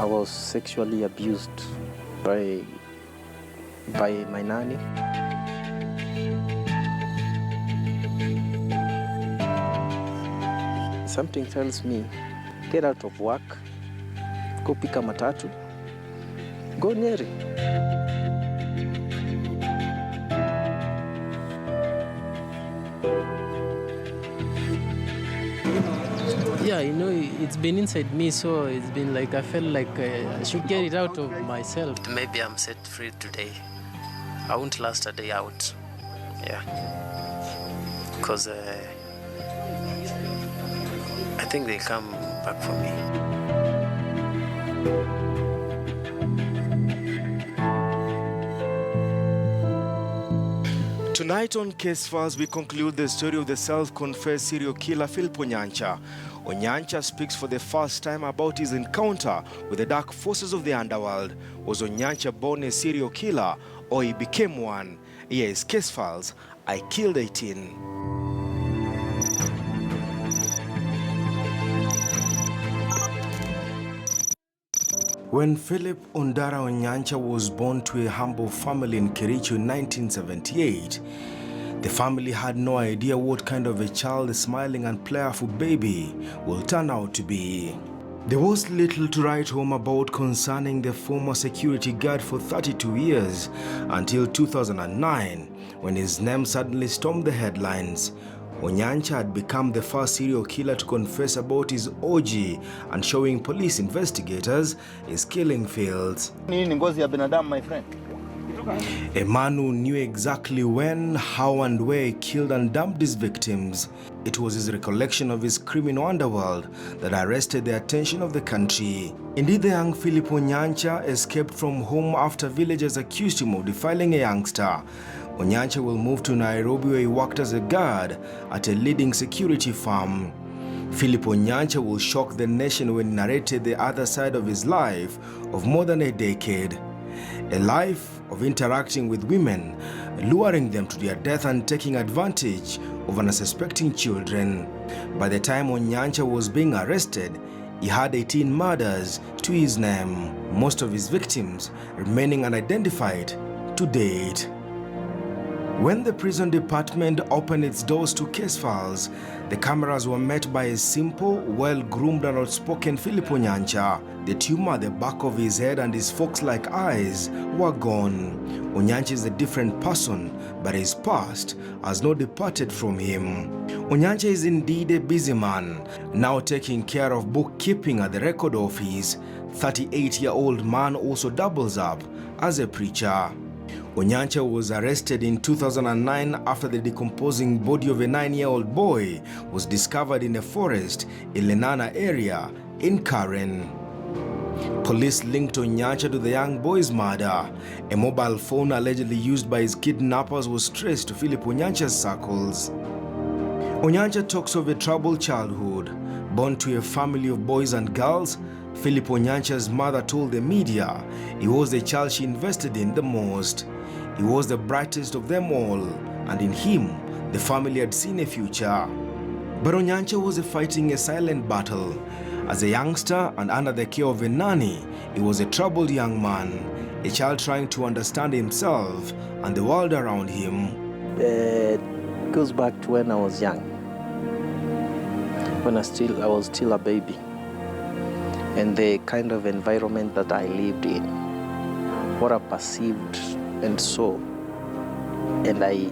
I was sexually abused by my nanny. Something tells me, get out of work, go pick a matatu, go Nyeri. Yeah, it's been inside me, so it's been like I felt like I should get it out of myself. Maybe I'm set free today. I won't last a day out. Yeah. Because I think they'll come back for me. Tonight on Case Files, we conclude the story of the self-confessed serial killer Philip Onyancha. Onyancha speaks for the first time about his encounter with the dark forces of the underworld. Was Onyancha born a serial killer, or he became one? Here is Case Files, I Killed 18. When Philip Ondara Onyancha was born to a humble family in Kericho in 1978, the family had no idea what kind of a child a smiling and playful baby will turn out to be. There was little to write home about concerning the former security guard for 32 years until 2009, when his name suddenly stormed the headlines. Onyancha had become the first serial killer to confess about his orgy and showing police investigators his killing fields. My friend. A man who knew exactly when, how and where he killed and dumped his victims. It was his recollection of his criminal underworld that arrested the attention of the country. Indeed, the young Philip Onyancha escaped from home after villagers accused him of defiling a youngster. Onyancha will move to Nairobi, where he worked as a guard at a leading security firm. Philip Onyancha will shock the nation when he narrated the other side of his life of more than a decade. A life of interacting with women, luring them to their death and taking advantage of unsuspecting children. By the time Onyancha was being arrested, he had 18 murders to his name, most of his victims remaining unidentified to date. When the prison department opened its doors to Case Files, the cameras were met by a simple, well-groomed and outspoken Philip Onyancha. The tumor at the back of his head and his fox-like eyes were gone. Onyancha is a different person, but his past has not departed from him. Onyancha is indeed a busy man, now taking care of bookkeeping at the record office. 38-year-old man also doubles up as a preacher. Onyancha was arrested in 2009 after the decomposing body of a 9-year-old boy was discovered in a forest in Lenana area in Karen. Police linked Onyancha to the young boy's murder. A mobile phone allegedly used by his kidnappers was traced to Philip Onyancha's circles. Onyancha talks of a troubled childhood. Born to a family of boys and girls, Philip Onyancha's mother told the media he was the child she invested in the most. He was the brightest of them all, and in him, the family had seen a future. But Onyancha was fighting a silent battle. As a youngster and under the care of a nanny, he was a troubled young man, a child trying to understand himself and the world around him. It goes back to when I was young, when I was still a baby, and the kind of environment that I lived in, what I perceived and saw, and I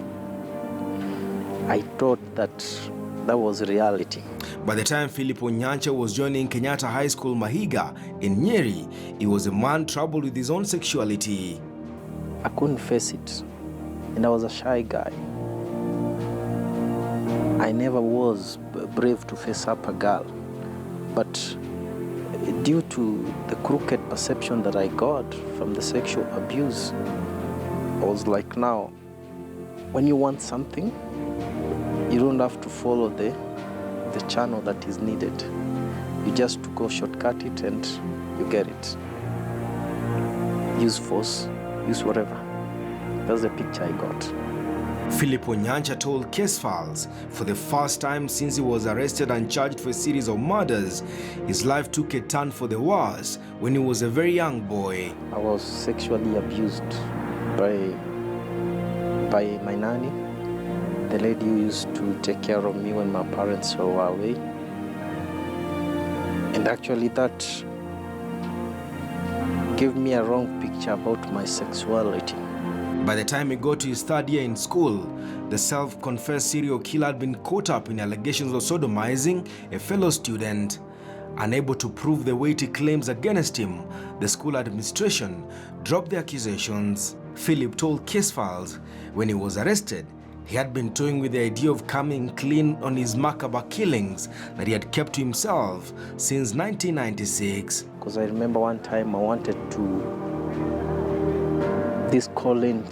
thought that was reality. By the time Philip Onyancha was joining Kenyatta High School Mahiga in Nyeri, he was a man troubled with his own sexuality. I couldn't face it, and I was a shy guy. I never was brave to face up a girl, but due to the crooked perception that I got from the sexual abuse, I was like, now, when you want something, you don't have to follow the channel that is needed. You just go shortcut it and you get it. Use force, use whatever. That's the picture I got. Philip Onyancha told case files, for the first time since he was arrested and charged for a series of murders, his life took a turn for the worse when he was a very young boy. I was sexually abused by my nanny, the lady who used to take care of me when my parents were away. And actually that gave me a wrong picture about my sexuality. By the time he got to his third year in school, the self-confessed serial killer had been caught up in allegations of sodomizing a fellow student. Unable to prove the weighty claims against him, the school administration dropped the accusations. Philip told case files when he was arrested, he had been toying with the idea of coming clean on his macabre killings that he had kept to himself since 1996. Because I remember one time I wanted to, these call-in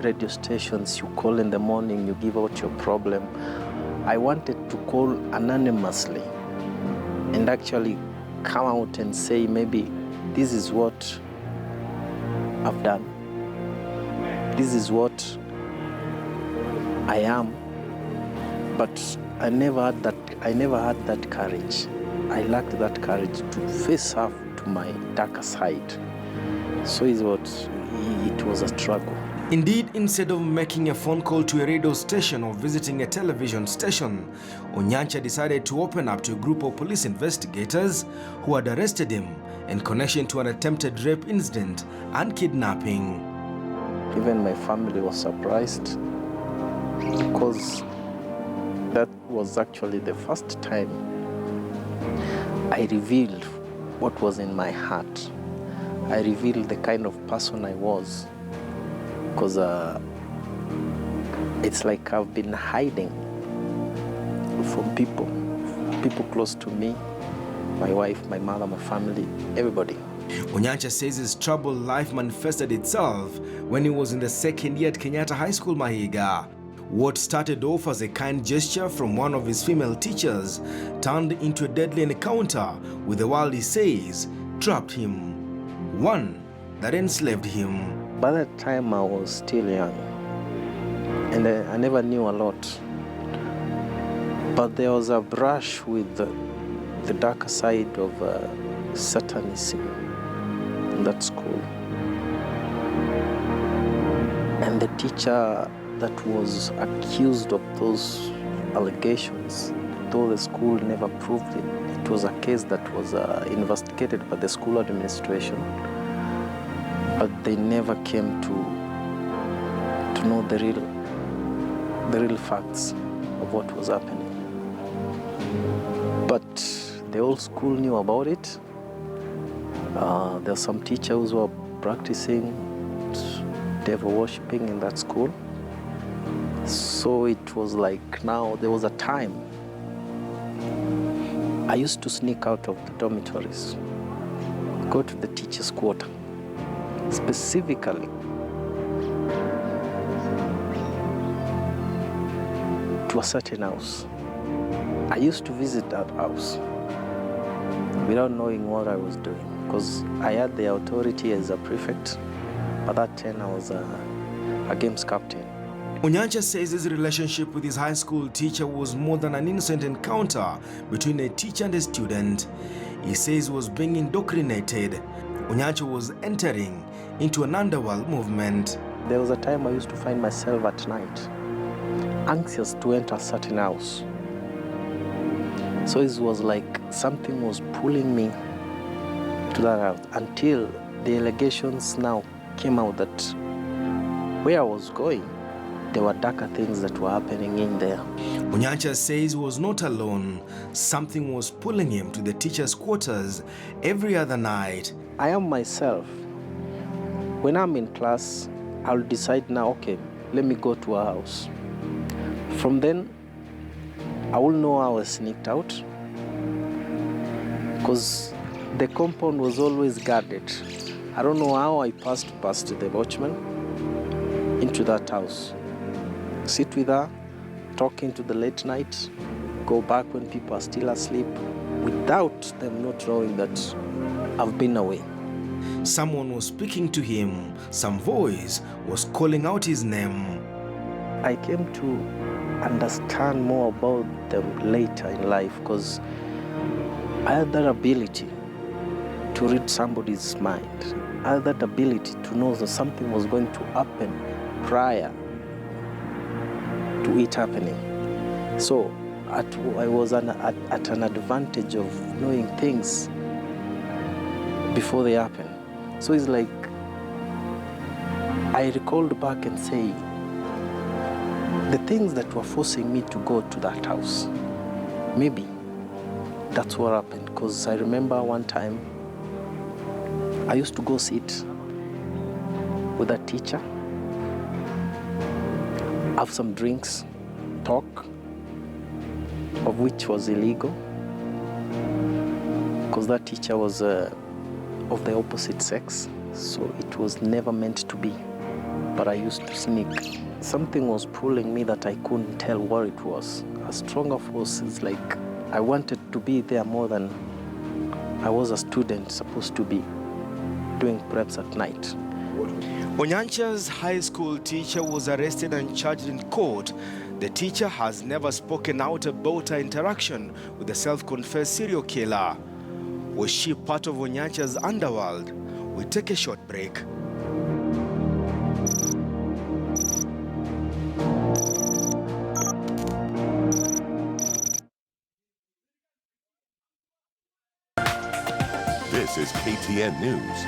radio stations, you call in the morning, you give out your problem. I wanted to call anonymously and actually come out and say, maybe this is what I've done. This is what I am. But I never had that courage. I lacked that courage to face up to my darker side. So it was a struggle. Indeed, instead of making a phone call to a radio station or visiting a television station, Onyancha decided to open up to a group of police investigators who had arrested him in connection to an attempted rape incident and kidnapping. Even my family was surprised because that was actually the first time I revealed what was in my heart. I revealed the kind of person I was, because it's like I've been hiding from people close to me, my wife, my mother, my family, everybody. Onyancha says his troubled life manifested itself when he was in the second year at Kenyatta High School, Mahiga. What started off as a kind gesture from one of his female teachers turned into a deadly encounter with the world, he says, trapped him. One that enslaved him. By that time I was still young and I never knew a lot. But there was a brush with the darker side of Satanism in that school. And the teacher that was accused of those allegations, though the school never proved it, it was a case that was investigated by the school administration, but they never came to know the real facts of what was happening. But the whole school knew about it. There were some teachers who were practicing devil worshipping in that school. So it was like, now there was a time I used to sneak out of the dormitories, go to the teacher's quarter, specifically to a certain house. I used to visit that house without knowing what I was doing, because I had the authority as a prefect. By that time I was a games captain. Onyancha says his relationship with his high school teacher was more than an innocent encounter between a teacher and a student. He says he was being indoctrinated. Onyancha was entering into an underworld movement. There was a time I used to find myself at night anxious to enter a certain house. So it was like something was pulling me to that house, until the allegations now came out that where I was going, there were darker things that were happening in there. Onyancha says he was not alone. Something was pulling him to the teacher's quarters every other night. I am myself. When I'm in class, I'll decide now, okay, let me go to a house. From then, I will know how I sneaked out, because the compound was always guarded. I don't know how I passed past the watchman into that house. Sit with her, talk into the late night, go back when people are still asleep, without them not knowing that I've been away. Someone was speaking to him. Some voice was calling out his name. I came to understand more about them later in life because I had that ability to read somebody's mind. I had that ability to know that something was going to happen prior to it happening. So I was at an advantage of knowing things before they happen. So it's like I recalled back and say, the things that were forcing me to go to that house, maybe that's what happened. Because I remember one time I used to go sit with a teacher, have some drinks, talk, of which was illegal, because that teacher was of the opposite sex, so it was never meant to be. But I used to sneak. Something was pulling me that I couldn't tell what it was. A stronger force is like I wanted to be there more than I was a student supposed to be doing preps at night. Onyancha's high school teacher was arrested and charged in court. The teacher has never spoken out about her interaction with the self-confessed serial killer. Was she part of Onyancha's underworld? We take a short break. This is KTN News.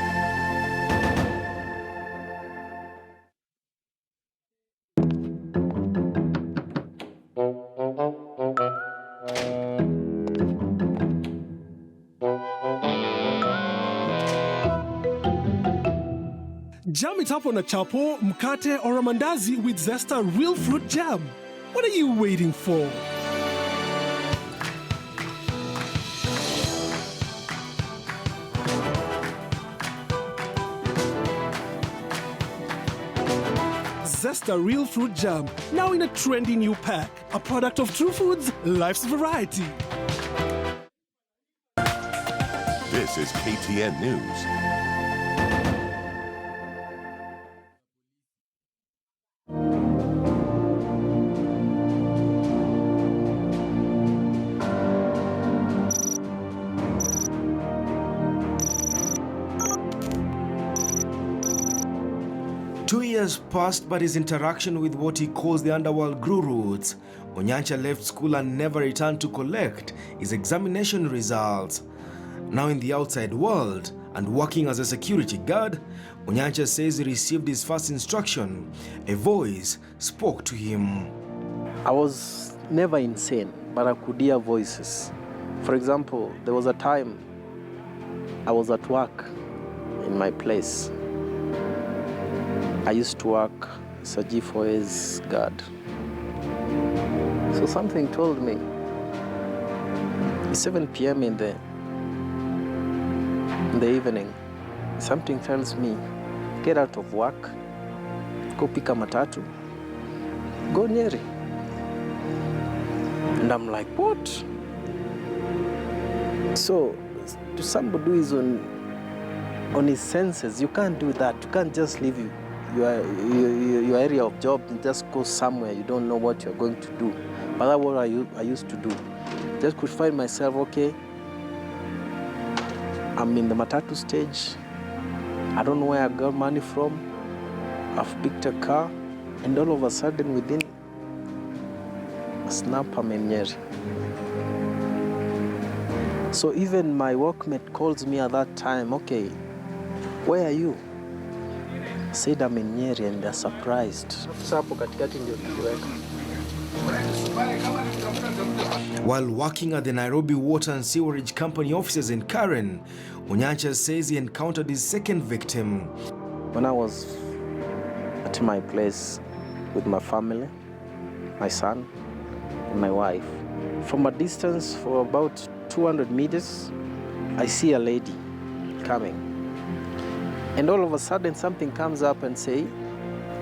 Jam it up on a chapo, mkate, or a mandazi with Zesta real fruit jam. What are you waiting for? Zesta real fruit jam, now in a trendy new pack. A product of True Foods, life's variety. This is KTN News. 2 years passed, but his interaction with what he calls the underworld grew roots. Onyancha left school and never returned to collect his examination results. Now in the outside world and working as a security guard, Onyancha says he received his first instruction. A voice spoke to him. I was never insane, but I could hear voices. For example, there was a time I was at work in my place. I used to work as a G4A's guard. So something told me, it's 7 p.m. in the evening, something tells me, get out of work, go pick a matatu, go Nyeri. And I'm like, what? So to somebody who is on his senses, you can't do that. You can't just leave your area of job and just go somewhere you don't know what you're going to do. But that's what I used to do. Just could find myself, okay, I'm in the matatu stage. I don't know where I got money from. I've picked a car, and all of a sudden, within a snap, I'm in Nyeri. So even my workmate calls me at that time, okay, where are you? I said I'm in Nyeri, and they're surprised. While working at the Nairobi Water and Sewerage Company offices in Karen, Onyancha says he encountered his second victim. When I was at my place with my family, my son, and my wife, from a distance for about 200 meters, I see a lady coming. And all of a sudden, something comes up and say,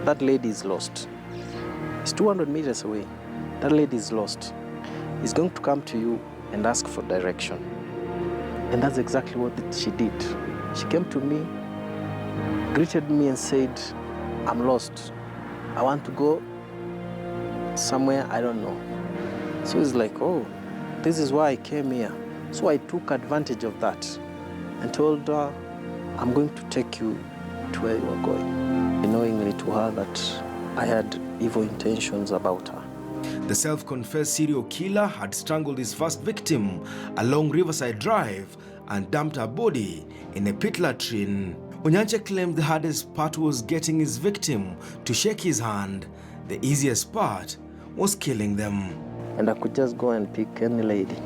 that lady is lost. It's 200 meters away. That lady is lost. He's going to come to you and ask for direction. And that's exactly what she did. She came to me, greeted me and said, I'm lost. I want to go somewhere, I don't know. So it's like, oh, this is why I came here. So I took advantage of that and told her, I'm going to take you to where you are going, knowingly to her that I had evil intentions about her. The self-confessed serial killer had strangled his first victim along Riverside Drive and dumped her body in a pit latrine. Onyancha claimed the hardest part was getting his victim to shake his hand. The easiest part was killing them. And I could just go and pick any lady.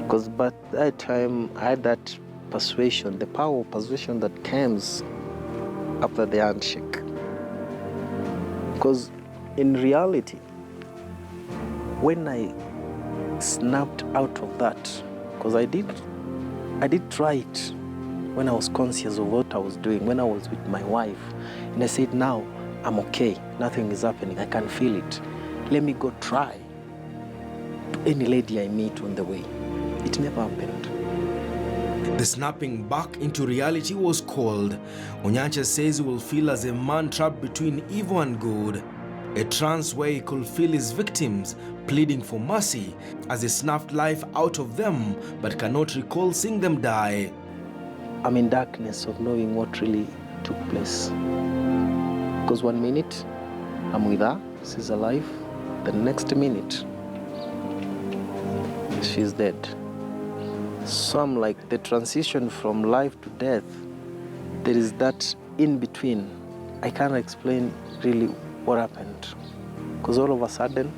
Because by that time, I had that persuasion, the power of persuasion that comes after the handshake. Because in reality, when I snapped out of that, because I did try it when I was conscious of what I was doing, when I was with my wife, and I said, now I'm okay, nothing is happening, I can feel it. Let me go try to any lady I meet on the way. It never happened. The snapping back into reality was called. Onyancha says he will feel as a man trapped between evil and good. A trance where he could feel his victims pleading for mercy as he snapped life out of them but cannot recall seeing them die. I'm in darkness of knowing what really took place. Because 1 minute, I'm with her, she's alive. The next minute, she's dead. So I'm like, the transition from life to death, there is that in between. I can't explain really what happened. Because all of a sudden,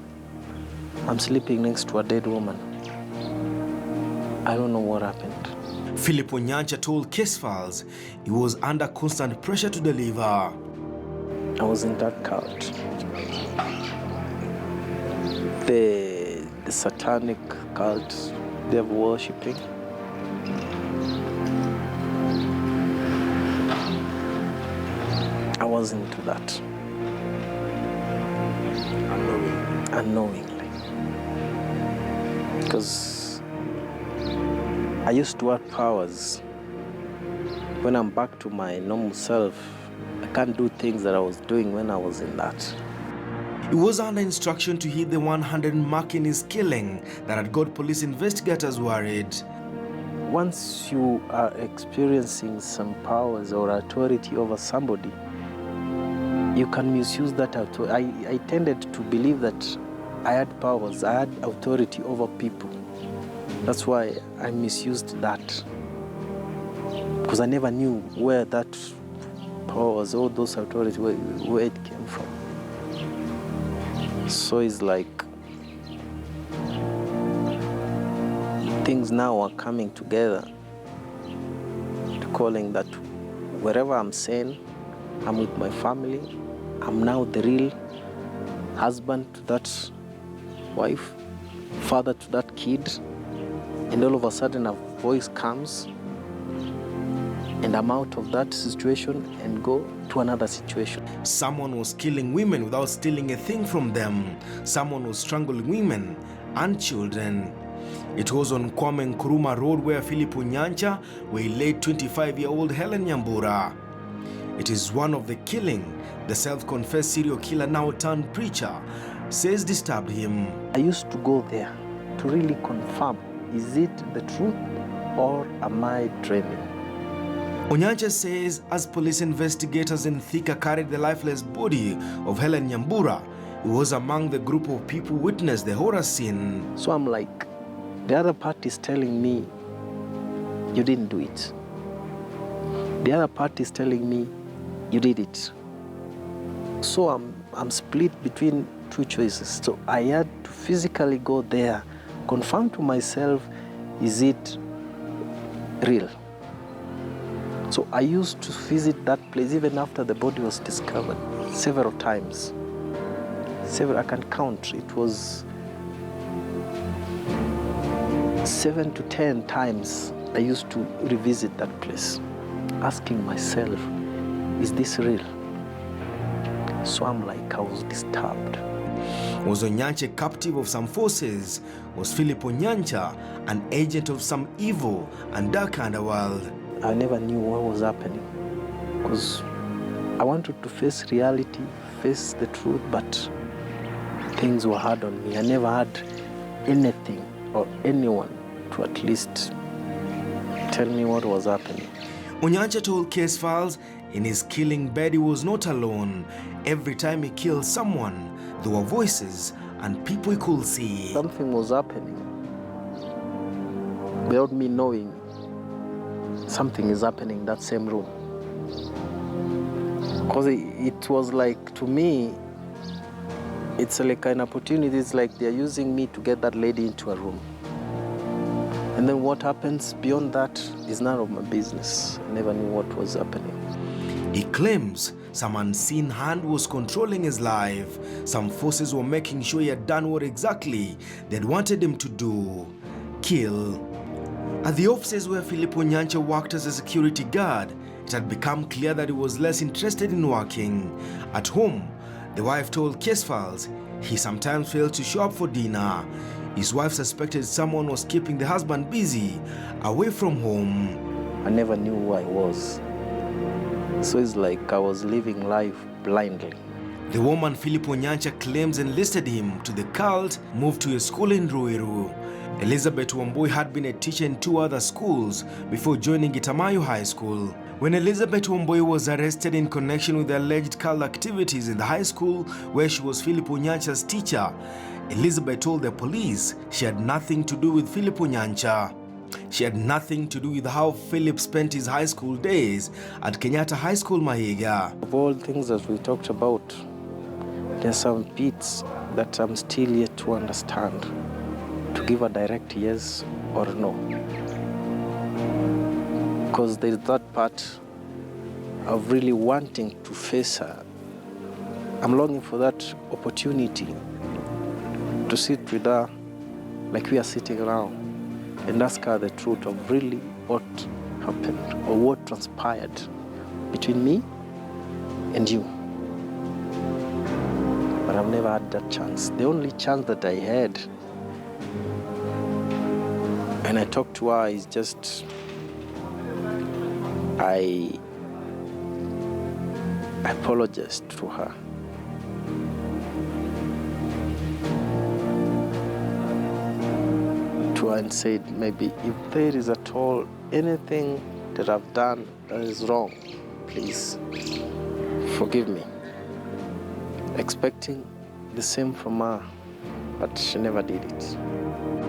I'm sleeping next to a dead woman. I don't know what happened. Philip Onyancha told Case Files he was under constant pressure to deliver. I was in that cult. The satanic cult, devil worshipping. I was into that. Unknowingly. Because I used to have powers. When I'm back to my normal self, I can't do things that I was doing when I was in that. He was under instruction to hit the 100 mark in his killing that had got police investigators worried. Once you are experiencing some powers or authority over somebody, you can misuse that authority. I tended to believe that I had powers, I had authority over people. That's why I misused that. Because I never knew where that powers or those authority, where it came from. So it's like things now are coming together to calling that wherever I'm saying, I'm with my family, I'm now the real husband to that wife, father to that kid, and all of a sudden a voice comes and I'm out of that situation and go to another situation. Someone was killing women without stealing a thing from them. Someone was strangling women and children. It was on Kwame Nkrumah Road where Philip Onyancha waylaid 25-year-old Helen Nyambura. It is one of the killing the self-confessed serial killer, now turned preacher, says disturbed him. I used to go there to really confirm, is it the truth or am I dreaming? Onyancha says as police investigators in Thika carried the lifeless body of Helen Nyambura, he was among the group of people who witnessed the horror scene. So I'm like, the other party is telling me, you didn't do it. The other party is telling me, you did it. So I'm split between two choices. So I had to physically go there, confirm to myself, is it real? So I used to visit that place even after the body was discovered several times. I can count. It was 7 to 10 times I used to revisit that place, asking myself, is this real? So I'm like, I was disturbed. Was Onyancha captive of some forces? Was Philip Onyancha an agent of some evil and dark underworld? I never knew what was happening because I wanted to face reality, face the truth, but things were hard on me. I never had anything or anyone to at least tell me what was happening. Onyancha told case files in his killing bed he was not alone. Every time he killed someone, there were voices and people he could see. Something was happening without me knowing. Something is happening in that same room. Because it was like, to me, it's like an opportunity. It's like they're using me to get that lady into a room. And then what happens beyond that is none of my business. I never knew what was happening. He claims some unseen hand was controlling his life. Some forces were making sure he had done what exactly they'd wanted him to do: kill. At the offices where Philip Onyancha worked as a security guard, it had become clear that he was less interested in working. At home, the wife told case files he sometimes failed to show up for dinner. His wife suspected someone was keeping the husband busy, away from home. I never knew who I was. So it's like I was living life blindly. The woman Philip Onyancha claims enlisted him to the cult moved to a school in Ruiru. Elizabeth Wambui had been a teacher in 2 other schools before joining Itamayo High School. When Elizabeth Wambui was arrested in connection with the alleged cult activities in the high school where she was Philip Onyancha's teacher, Elizabeth told the police she had nothing to do with Philip Onyancha. She had nothing to do with how Philip spent his high school days at Kenyatta High School, Mahiga. Of all things that we talked about, there are some bits that I'm still yet to understand, to give a direct yes or no. Because there's that part of really wanting to face her. I'm longing for that opportunity to sit with her like we are sitting around and ask her the truth of really what happened or what transpired between me and you. But I've never had that chance. The only chance that I had, and I talked to her, is just I apologized to her. To her and said, maybe if there is at all anything that I've done that is wrong, please forgive me. Expecting the same from her, but she never did it.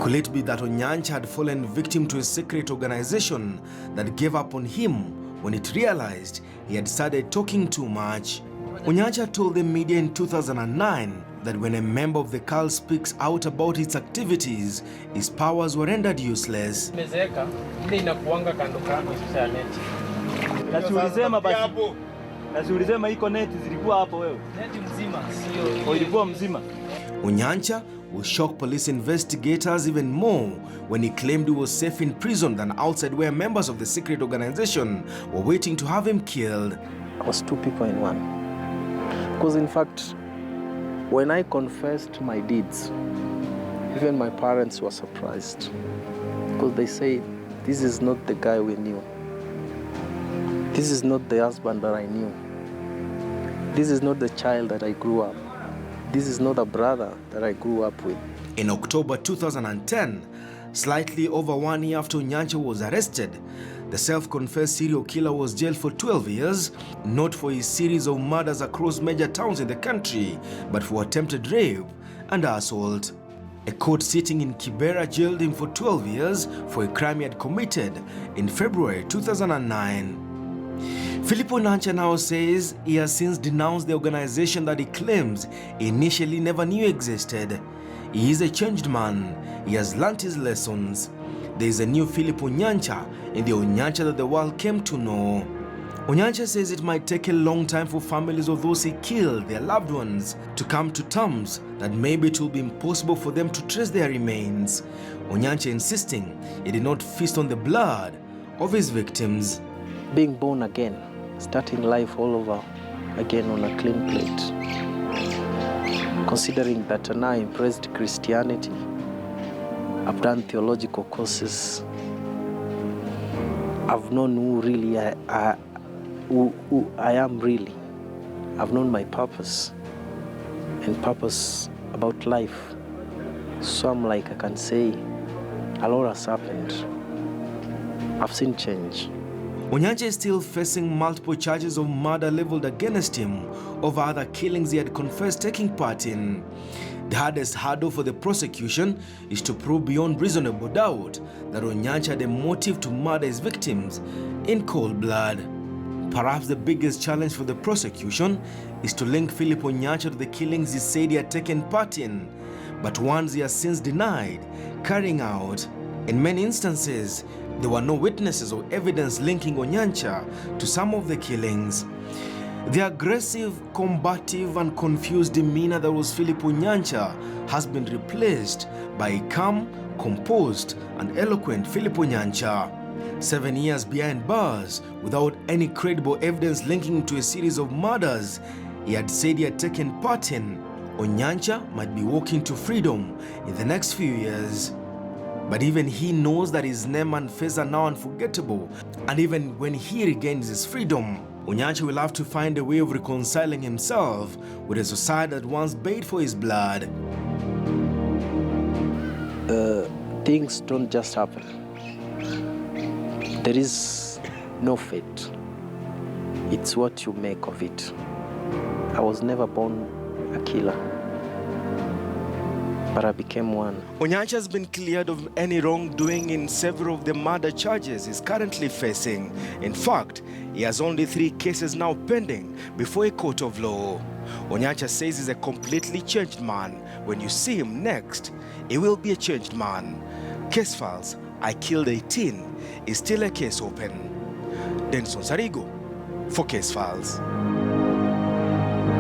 Could it be that Onyancha had fallen victim to a secret organization that gave up on him when it realized he had started talking too much? Onyancha told the media in 2009 that when a member of the cult speaks out about its activities, his powers were rendered useless. Onyancha will shock police investigators even more when he claimed he was safe in prison than outside where members of the secret organization were waiting to have him killed. I was 2 people in one. Because in fact, when I confessed my deeds, even my parents were surprised. Because they said, this is not the guy we knew. This is not the husband that I knew. This is not the child that I grew up. This is not a brother that I grew up with. In October 2010, slightly over 1 year after Onyancha was arrested, the self-confessed serial killer was jailed for 12 years, not for his series of murders across major towns in the country, but for attempted rape and assault. A court sitting in Kibera jailed him for 12 years for a crime he had committed in February 2009. Philip Onyancha now says he has since denounced the organization that he claims he initially never knew existed. He is a changed man. He has learnt his lessons. There is a new Philip Onyancha in the Onyancha that the world came to know. Onyancha says it might take a long time for families of those he killed, their loved ones, to come to terms that maybe it will be impossible for them to trace their remains. Onyancha insisting he did not feast on the blood of his victims. Being born again, starting life all over again on a clean plate. Considering that I now embraced Christianity, I've done theological courses, I've known who really who I am really. I've known my purpose, and purpose about life. So I'm like, I can say a lot has happened. I've seen change. Onyancha is still facing multiple charges of murder leveled against him over other killings he had confessed taking part in. The hardest hurdle for the prosecution is to prove beyond reasonable doubt that Onyancha had a motive to murder his victims in cold blood. Perhaps the biggest challenge for the prosecution is to link Philip Onyancha to the killings he said he had taken part in, but ones he has since denied carrying out. In many instances, there were no witnesses or evidence linking Onyancha to some of the killings. The aggressive, combative, and confused demeanor that was Philip Onyancha has been replaced by a calm, composed, and eloquent Philip Onyancha. 7 years behind bars, without any credible evidence linking him to a series of murders he had said he had taken part in, Onyancha might be walking to freedom in the next few years. But even he knows that his name and face are now unforgettable, and even when he regains his freedom, Onyancha will have to find a way of reconciling himself with a society that once paid for his blood. Things don't just happen. There is no fate. It's what you make of it. I was never born a killer, but I became one. Onyancha has been cleared of any wrongdoing in several of the murder charges he's currently facing. In fact, he has only 3 cases now pending before a court of law. Onyancha says he's a completely changed man. When you see him next, he will be a changed man. Case files, I Killed 18, is still a case open. Denson Sarigo for Case Files.